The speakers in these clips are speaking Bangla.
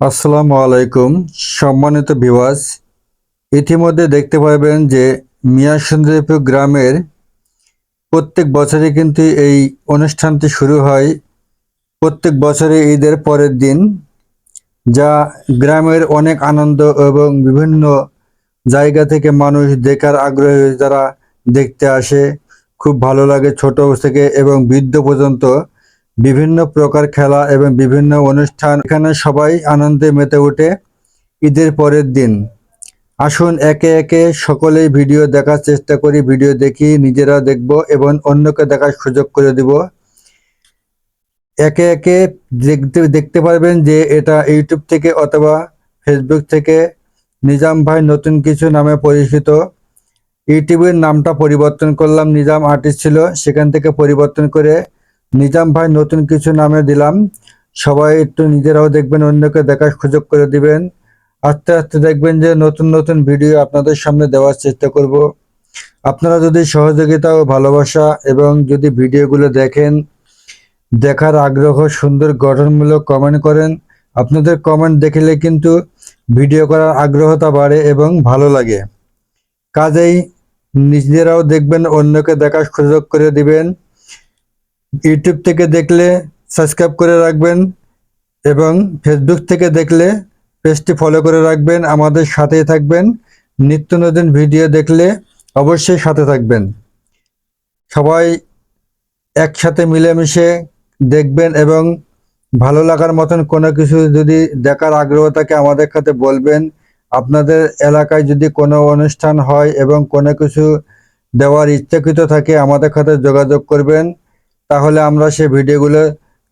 আসসালামু আলাইকুম। সম্মানিত ভিউয়ার্স, ইতিমধ্যে দেখতে পাবেন যে মিয়াসুন্দরপুর গ্রামের প্রত্যেক বছরই কিন্তু এই অনুষ্ঠানটি শুরু হয় প্রত্যেক বছরে ঈদের পরের দিন, যা গ্রামের অনেক আনন্দ এবং বিভিন্ন জায়গা থেকে মানুষ দেখার আগ্রহী যারা দেখতে আসে। খুব ভালো লাগে ছোট থেকে এবং বৃদ্ধ পর্যন্ত। বিভিন্ন প্রকার খেলা এবং বিভিন্ন অনুষ্ঠান, এখানে সবাই আনন্দে মেতে ওঠে ঈদের পরের দিন। আসুন একে একে সকলেই ভিডিও দেখার চেষ্টা করি, ভিডিও দেখি, নিজেরা দেখব এবং অন্যকে দেখার সুযোগ করে দিব। একে একে দেখতে পারবেন যে এটা ইউটিউব থেকে অথবা ফেসবুক থেকে নিজাম ভাই নতুন কিছু নামে পরিচিত। ইউটিউবের নামটা পরিবর্তন করলাম, নিজাম আর্টিস্ট ছিল, সেখান থেকে পরিবর্তন করে নিজাম ভাই নতুন কিছু নামে দিলাম। সবাই একটু নিজেরাও দেখবেন, অন্যকে দেখার সুযোগ করে দিবেন। আস্তে আস্তে দেখবেন যে নতুন নতুন ভিডিও আপনাদের সামনে দেওয়ার চেষ্টা করব। আপনারা যদি সহযোগিতা ও ভালোবাসা এবং যদি ভিডিওগুলো দেখেন, দেখার আগ্রহ, সুন্দর গঠনমূলক কমেন্ট করেন, আপনাদের কমেন্ট দেখলে কিন্তু ভিডিও করার আগ্রহতা বাড়ে এবং ভালো লাগে। কাজেই নিজেরাও দেখবেন, অন্যকে দেখার সুযোগ করে দিবেন। ইউটিউব থেকে দেখলে সাবস্ক্রাইব করে রাখবেন এবং ফেসবুক থেকে দেখলে পেজটি ফলো করে রাখবেন, আমাদের সাথেই থাকবেন। নিত্য নতুন ভিডিও দেখলে অবশ্যই সাথে থাকবেন। সবাই একসাথে মিলেমিশে দেখবেন এবং ভালো লাগার মতন কোনো কিছু যদি দেখার আগ্রহ থাকে আমাদের সাথে বলবেন। আপনাদের এলাকায় যদি কোনো অনুষ্ঠান হয় এবং কোনো কিছু দেওয়ার ইচ্ছাকৃত থাকে আমাদের সাথে যোগাযোগ করবেন, তাহলে আমরা সেই ভিডিওগুলো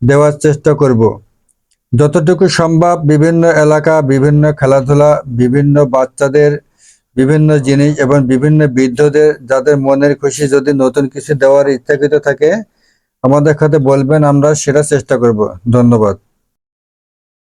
দেওয়ার চেষ্টা করব। যতটুকু সম্ভব বিভিন্ন এলাকা, বিভিন্ন খেলাধুলা, বিভিন্ন বাচ্চাদের বিভিন্ন জিনিস এবং বিভিন্ন বৃদ্ধদের যাদের মনের খুশি যদি নতুন কিছু দেওয়ার ইচ্ছাকৃত থাকে আমাদের সাথে বলবেন, আমরা সেটা চেষ্টা করব। ধন্যবাদ।